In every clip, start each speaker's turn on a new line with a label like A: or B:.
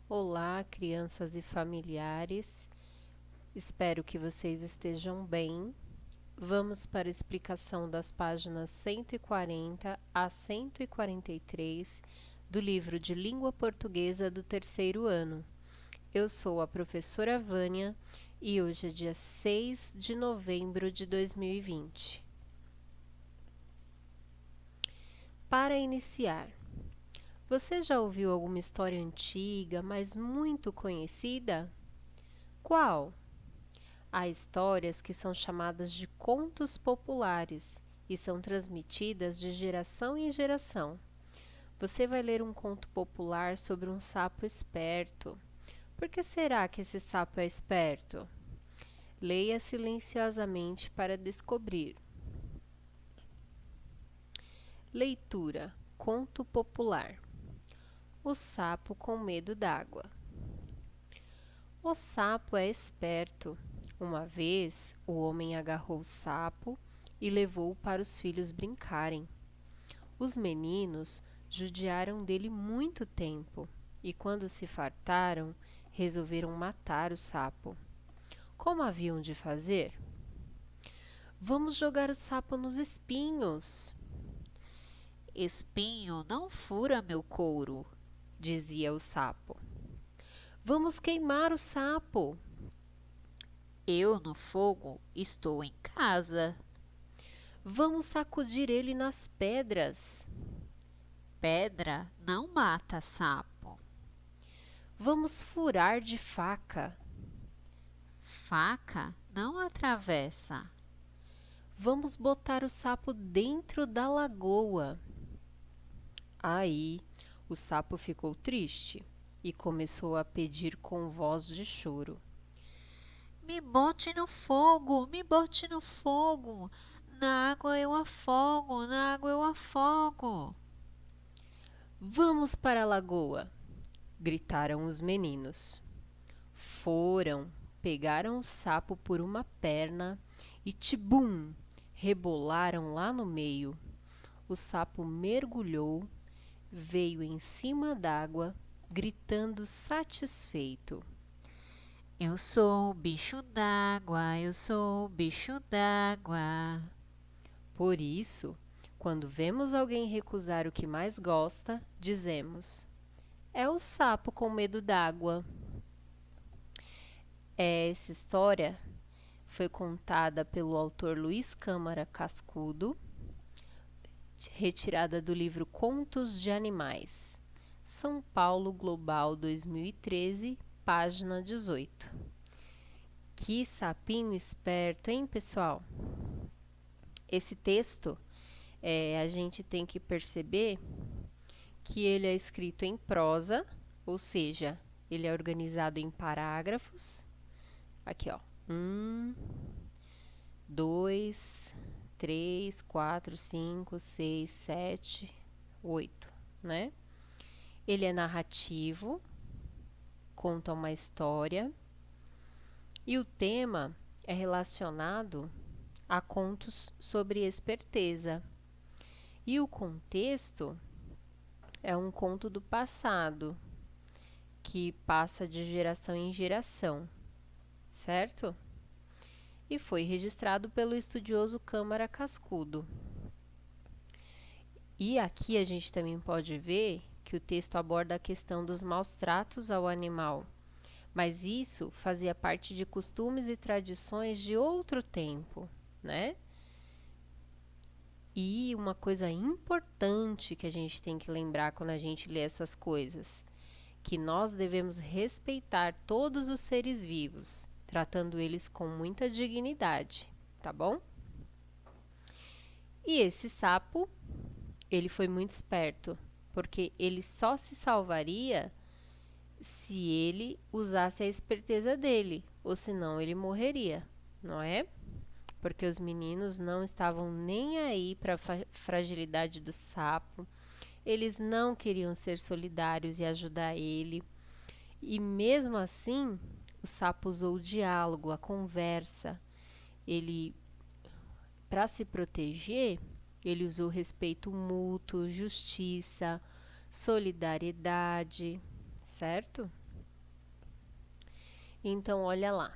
A: Olá, crianças e familiares. Espero que vocês estejam bem. Vamos para a explicação das páginas 140 a 143 do livro de Língua Portuguesa do terceiro ano. Eu sou a professora Vânia e hoje é dia 6 de novembro de 2020. Para iniciar, você já ouviu alguma história antiga, mas muito conhecida? Qual? Há histórias que são chamadas de contos populares e são transmitidas de geração em geração. Você vai ler um conto popular sobre um sapo esperto. Por que será que esse sapo é esperto? Leia silenciosamente para descobrir. Leitura: Conto popular. O sapo com medo d'água. O sapo é esperto. Uma vez, o homem agarrou o sapo e levou-o para os filhos brincarem. Os meninos judiaram dele muito tempo e, quando se fartaram, resolveram matar o sapo. Como haviam de fazer? Vamos jogar o sapo nos espinhos. Espinho não fura meu couro, dizia o sapo. Vamos queimar o sapo. Eu no fogo estou em casa. Vamos sacudir ele nas pedras. Pedra não mata sapo. Vamos furar de faca. Faca não atravessa. Vamos botar o sapo dentro da lagoa. Aí o sapo ficou triste e começou a pedir com voz de choro. Me bote no fogo, me bote no fogo. Na água eu afogo, na água eu afogo. Vamos para a lagoa, gritaram os meninos. Foram, pegaram o sapo por uma perna e tibum, rebolaram lá no meio. O sapo mergulhou, veio em cima d'água, gritando satisfeito. Eu sou bicho d'água, eu sou bicho d'água. Por isso, quando vemos alguém recusar o que mais gosta, dizemos: é o sapo com medo d'água. Essa história foi contada pelo autor Luiz Câmara Cascudo, retirada do livro Contos de Animais. São Paulo Global 2013, página 18. Que sapinho esperto, hein, pessoal? Esse texto, a gente tem que perceber que ele é escrito em prosa, ou seja, ele é organizado em parágrafos. Aqui, ó. 1, 2, 3, 4, 5, 6, 7, 8, né? Ele é narrativo, conta uma história, e o tema é relacionado a contos sobre esperteza. E o contexto é um conto do passado, que passa de geração em geração, certo? E foi registrado pelo estudioso Câmara Cascudo. E aqui a gente também pode ver que o texto aborda a questão dos maus tratos ao animal, mas isso fazia parte de costumes e tradições de outro tempo, né? E uma coisa importante que a gente tem que lembrar quando a gente lê essas coisas, que nós devemos respeitar todos os seres vivos, tratando eles com muita dignidade, tá bom? E esse sapo, ele foi muito esperto, porque ele só se salvaria se ele usasse a esperteza dele, ou senão ele morreria, não é? Porque os meninos não estavam nem aí para a fragilidade do sapo, eles não queriam ser solidários e ajudar ele. E mesmo assim, o sapo usou o diálogo, a conversa. Ele, para se proteger, ele usou respeito mútuo, justiça, solidariedade, certo? Então, olha lá.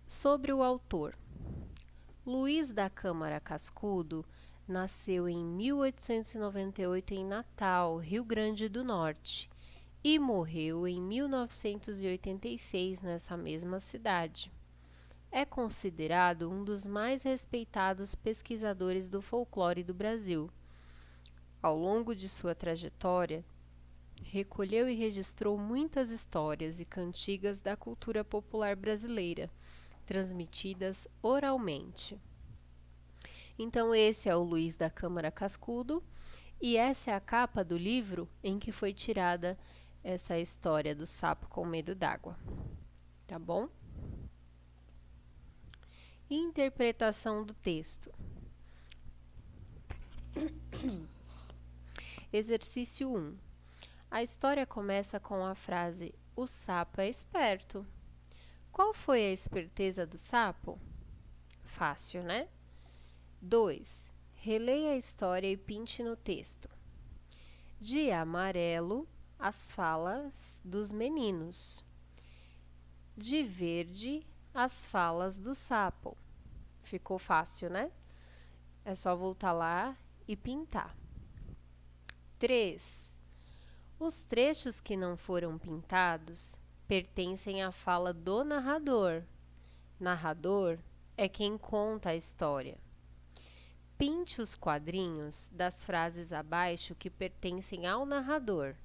A: Sobre o autor. Luiz da Câmara Cascudo nasceu em 1898 em Natal, Rio Grande do Norte, e morreu em 1986 nessa mesma cidade. É considerado um dos mais respeitados pesquisadores do folclore do Brasil. Ao longo de sua trajetória, recolheu e registrou muitas histórias e cantigas da cultura popular brasileira, transmitidas oralmente. Então, esse é o Luiz da Câmara Cascudo, e essa é a capa do livro em que foi tirada essa história do sapo com medo d'água. Tá bom? Interpretação do texto. Exercício 1. A história começa com a frase: "O sapo é esperto". Qual foi a esperteza do sapo? Fácil, né? 2. Releia a história e pinte no texto. De amarelo, as falas dos meninos. De verde, as falas do sapo. Ficou fácil, né? É só voltar lá e pintar. 3. Os trechos que não foram pintados pertencem à fala do narrador. Narrador é quem conta a história. Pinte os quadrinhos das frases abaixo que pertencem ao narrador.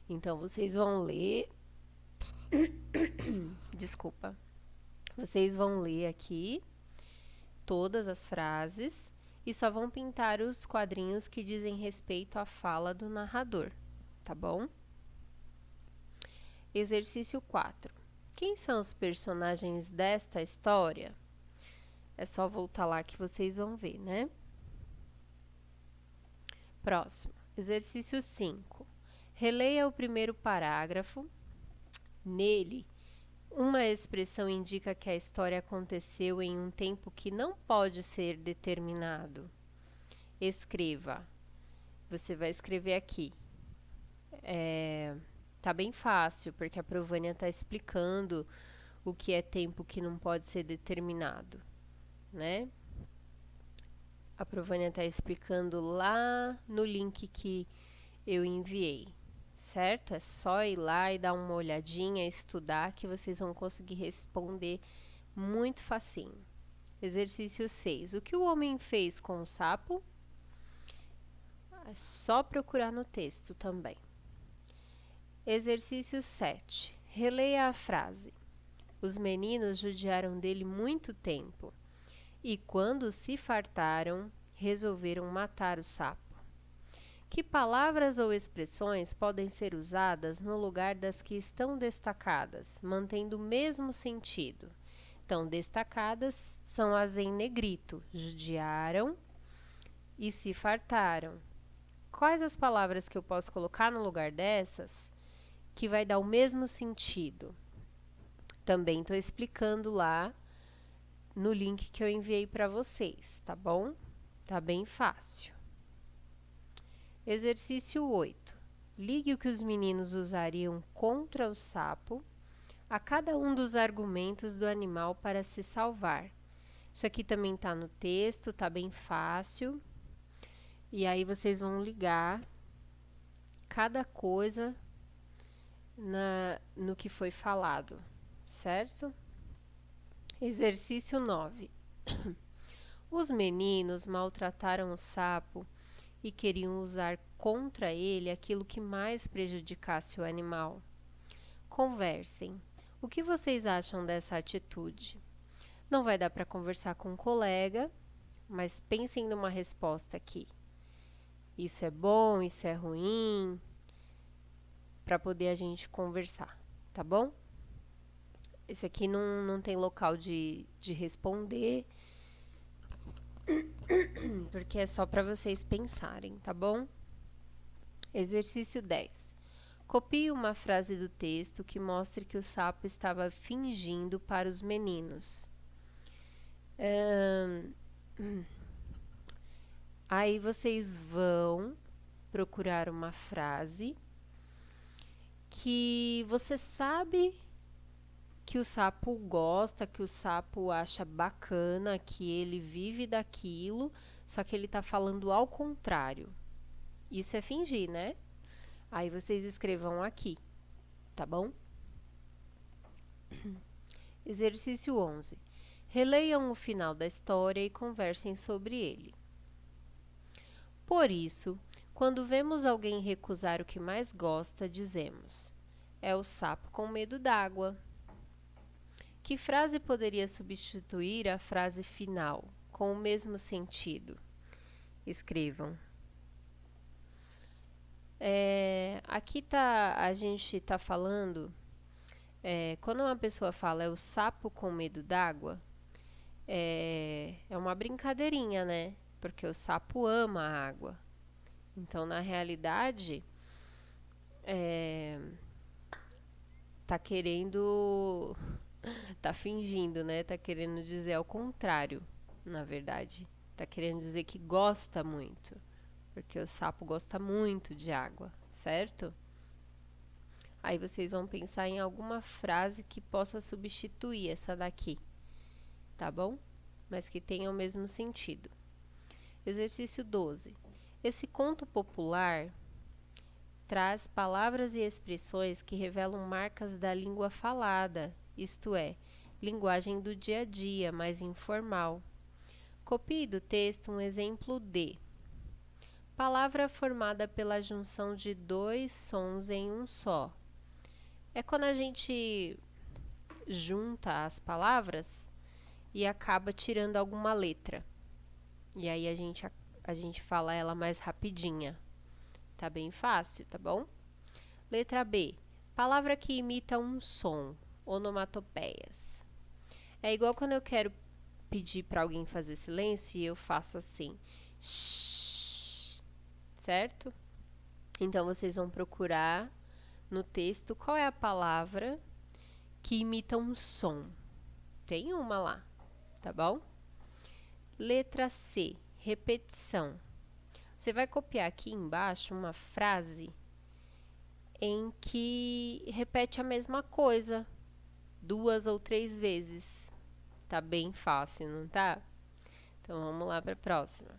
A: Então, vocês vão ler... Desculpa. Vocês vão ler aqui todas as frases e só vão pintar os quadrinhos que dizem respeito à fala do narrador, tá bom? Exercício 4. Quem são os personagens desta história? É só voltar lá que vocês vão ver, né? Próximo. Exercício 5. Releia o primeiro parágrafo. Nele, uma expressão indica que a história aconteceu em um tempo que não pode ser determinado. Escreva. Você vai escrever aqui. Tá bem fácil, porque a Provânia está explicando o que é tempo que não pode ser determinado, né? A Provânia está explicando lá no link que eu enviei, certo? É só ir lá e dar uma olhadinha, estudar, que vocês vão conseguir responder muito facinho. Exercício 6. O que o homem fez com o sapo? É só procurar no texto também. Exercício 7. Releia a frase. Os meninos judiaram dele muito tempo. E quando se fartaram, resolveram matar o sapo. Que palavras ou expressões podem ser usadas no lugar das que estão destacadas, mantendo o mesmo sentido? Então, destacadas são as em negrito: judiaram e se fartaram. Quais as palavras que eu posso colocar no lugar dessas que vai dar o mesmo sentido? Também estou explicando lá no link que eu enviei para vocês, tá bom? Tá bem fácil. Exercício 8. Ligue o que os meninos usariam contra o sapo a cada um dos argumentos do animal para se salvar. Isso aqui também tá no texto, tá bem fácil. E aí vocês vão ligar cada coisa no que foi falado, certo? Exercício 9. Os meninos maltrataram o sapo e queriam usar contra ele aquilo que mais prejudicasse o animal. Conversem. O que vocês acham dessa atitude? Não vai dar para conversar com um colega, mas pensem numa resposta aqui. Isso é bom, isso é ruim, para poder a gente conversar, tá bom? Esse aqui não tem local de responder, porque é só para vocês pensarem, tá bom? Exercício 10. Copie uma frase do texto que mostre que o sapo estava fingindo para os meninos. Aí vocês vão procurar uma frase que você sabe que o sapo gosta, que o sapo acha bacana, que ele vive daquilo, só que ele tá falando ao contrário. Isso é fingir, né? Aí vocês escrevam aqui, tá bom? Exercício 11. Releiam o final da história e conversem sobre ele. Por isso, quando vemos alguém recusar o que mais gosta, dizemos: é o sapo com medo d'água. Que frase poderia substituir a frase final, com o mesmo sentido? Escrevam. Aqui a gente está falando, quando uma pessoa fala é o sapo com medo d'água, é uma brincadeirinha, né? Porque o sapo ama a água. Então, na realidade, tá querendo, tá fingindo, né? Tá querendo dizer ao contrário, na verdade. Tá querendo dizer que gosta muito, porque o sapo gosta muito de água, certo? Aí vocês vão pensar em alguma frase que possa substituir essa daqui, tá bom? Mas que tenha o mesmo sentido. Exercício 12. Esse conto popular traz palavras e expressões que revelam marcas da língua falada, isto é, linguagem do dia a dia, mais informal. Copie do texto um exemplo de palavra formada pela junção de dois sons em um só. É quando a gente junta as palavras e acaba tirando alguma letra. E aí a gente fala ela mais rapidinha. Tá bem fácil, tá bom? Letra B. Palavra que imita um som. Onomatopeias. É igual quando eu quero pedir para alguém fazer silêncio e eu faço assim. Shhh, certo? Então, vocês vão procurar no texto qual é a palavra que imita um som. Tem uma lá, tá bom? Letra C. Repetição. Você vai copiar aqui embaixo uma frase em que repete a mesma coisa 2 ou 3 vezes. Tá bem fácil, não tá? Então, vamos lá para a próxima.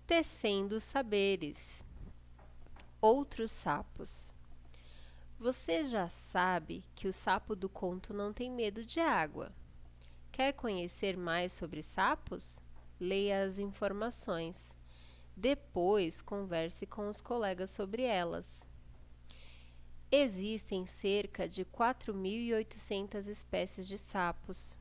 A: Tecendo saberes. Outros sapos. Você já sabe que o sapo do conto não tem medo de água. Quer conhecer mais sobre sapos? Leia as informações. Depois, converse com os colegas sobre elas. Existem cerca de 4.800 espécies de sapos.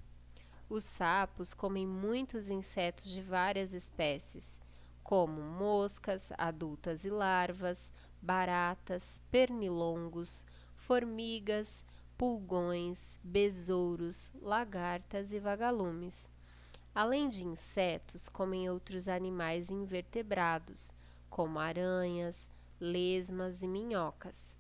A: Os sapos comem muitos insetos de várias espécies, como moscas, adultas e larvas, baratas, pernilongos, formigas, pulgões, besouros, lagartas e vagalumes. Além de insetos, comem outros animais invertebrados, como aranhas, lesmas e minhocas.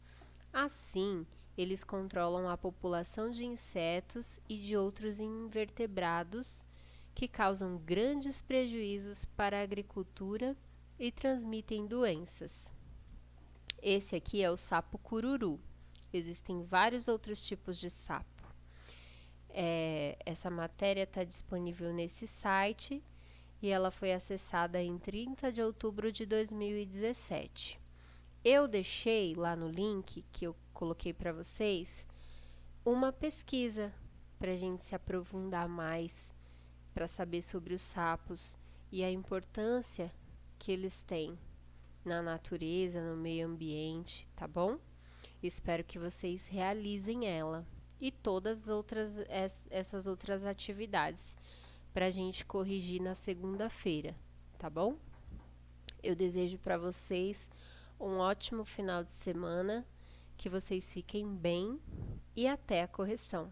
A: Assim, eles controlam a população de insetos e de outros invertebrados que causam grandes prejuízos para a agricultura e transmitem doenças. Esse aqui é o sapo cururu. Existem vários outros tipos de sapo. Essa matéria está disponível nesse site e ela foi acessada em 30 de outubro de 2017. Eu deixei lá no link que eu coloquei para vocês uma pesquisa para a gente se aprofundar mais, para saber sobre os sapos e a importância que eles têm na natureza, no meio ambiente, tá bom? Espero que vocês realizem ela e todas essas outras atividades para a gente corrigir na segunda-feira, tá bom? Eu desejo para vocês um ótimo final de semana, que vocês fiquem bem e até a correção.